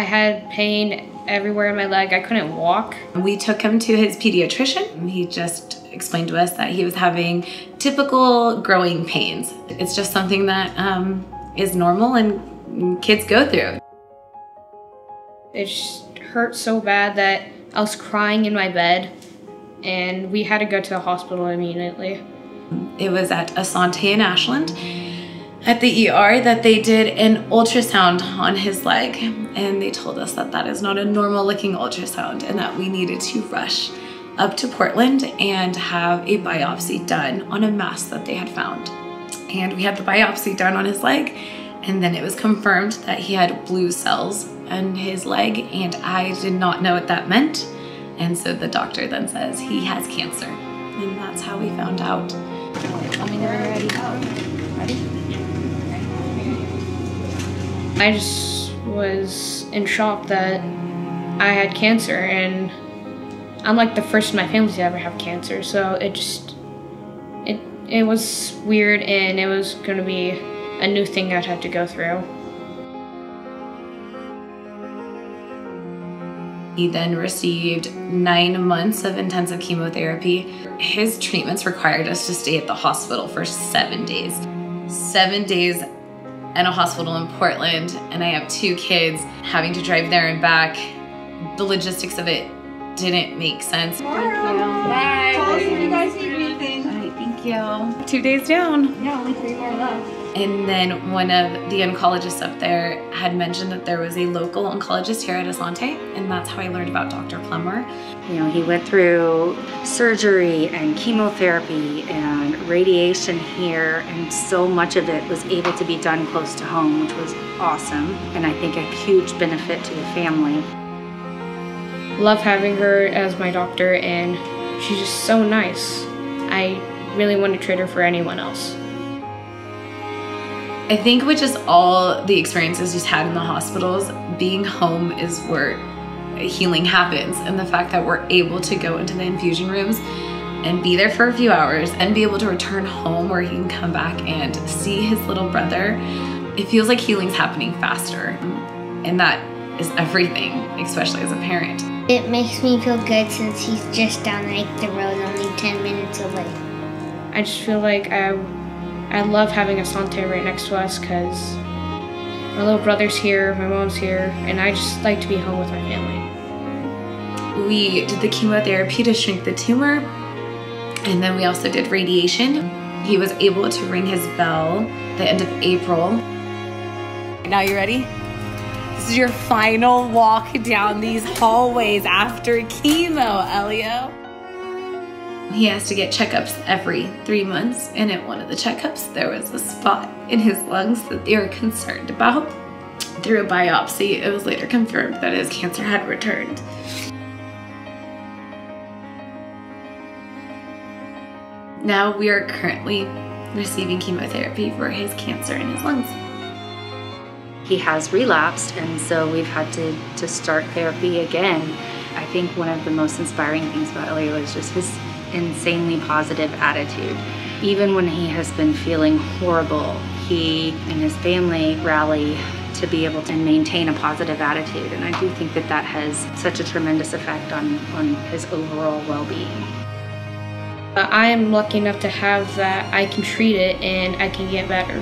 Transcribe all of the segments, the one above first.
I had pain everywhere in my leg. I couldn't walk. We took him to his pediatrician. He just explained to us that he was having typical growing pains. It's just something that is normal and kids go through. It just hurt so bad that I was crying in my bed, and we had to go to the hospital immediately. It was at Asante in Ashland at the ER that they did an ultrasound on his leg, and they told us that that is not a normal looking ultrasound and that we needed to rush up to Portland and have a biopsy done on a mass that they had found. And we had the biopsy done on his leg, and then it was confirmed that he had blue cells in his leg, and I did not know what that meant. And so the doctor then says he has cancer, and that's how we found out. Let me know when you're ready. Ready? I just was in shock that I had cancer, and I'm like the first in my family to ever have cancer, so it was weird, and it was going to be a new thing I'd have to go through. He then received 9 months of intensive chemotherapy. His treatments required us to stay at the hospital for 7 days. 7 days in a hospital in Portland, and I have 2 kids having to drive there and back. The logistics of it didn't make sense. Thank you. Bye. Call us if you guys need anything. All right, thank you. 2 days down. Yeah, only 3 more left. And then one of the oncologists up there had mentioned that there was a local oncologist here at Asante, and that's how I learned about Dr. Plummer. You know, he went through surgery and chemotherapy and radiation here, and so much of it was able to be done close to home, which was awesome, and I think a huge benefit to the family. Love having her as my doctor, and she's just so nice. I really wouldn't trade her for anyone else. I think with just all the experiences he's had in the hospitals, being home is where healing happens, and the fact that we're able to go into the infusion rooms and be there for a few hours and be able to return home where he can come back and see his little brother, it feels like healing's happening faster, and that is everything, especially as a parent. It makes me feel good since he's just down like the road, only 10 minutes away. I just feel like I love having Asante right next to us, because my little brother's here, my mom's here, and I just like to be home with my family. We did the chemotherapy to shrink the tumor, and then we also did radiation. He was able to ring his bell the end of April. Now you ready? This is your final walk down these hallways after chemo, Elio. He has to get checkups every 3 months, and at one of the checkups there was a spot in his lungs that they were concerned about. Through a biopsy, it was later confirmed that his cancer had returned. Now we are currently receiving chemotherapy for his cancer in his lungs. He has relapsed, and so we've had to start therapy again. I think one of the most inspiring things about Elio is just his insanely positive attitude. Even when he has been feeling horrible, he and his family rally to be able to maintain a positive attitude, and I do think that that has such a tremendous effect on his overall well-being. I am lucky enough to have that. I can treat it and I can get better,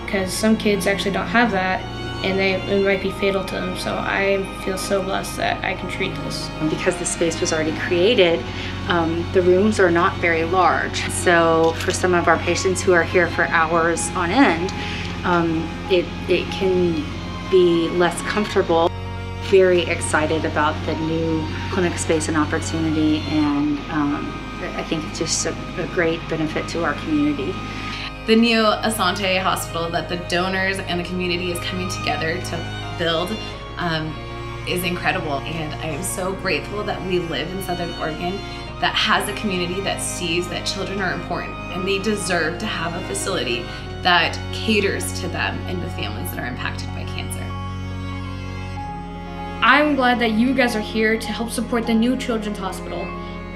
because some kids actually don't have that, and it might be fatal to them. So I feel so blessed that I can treat this. Because the space was already created, the rooms are not very large. So for some of our patients who are here for hours on end, it can be less comfortable. Very excited about the new clinic space and opportunity, and I think it's just a great benefit to our community. The new Asante Hospital that the donors and the community is coming together to build is incredible, and I am so grateful that we live in Southern Oregon that has a community that sees that children are important and they deserve to have a facility that caters to them and the families that are impacted by cancer. I'm glad that you guys are here to help support the new Children's Hospital.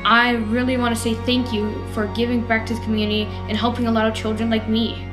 I really want to say thank you for giving back to the community and helping a lot of children like me.